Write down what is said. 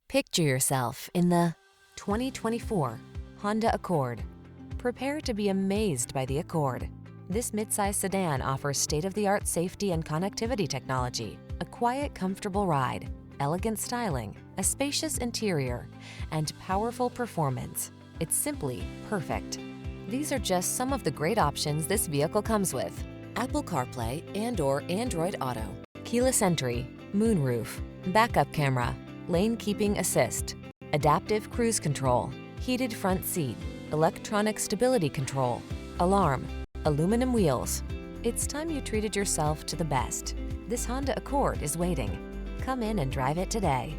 Picture yourself in the 2024 Honda Accord. Prepare to be amazed by the Accord. This midsize sedan offers state-of-the-art safety and connectivity technology, a quiet, comfortable ride, elegant styling, a spacious interior, and powerful performance. It's simply perfect. These are just some of the great options this vehicle comes with: Apple CarPlay and/or Android Auto, keyless entry, moonroof, backup camera, lane keeping assist, adaptive cruise control, heated front seat, electronic stability control, alarm, aluminum wheels. It's time you treated yourself to the best. This Honda Accord is waiting. Come in and drive it today.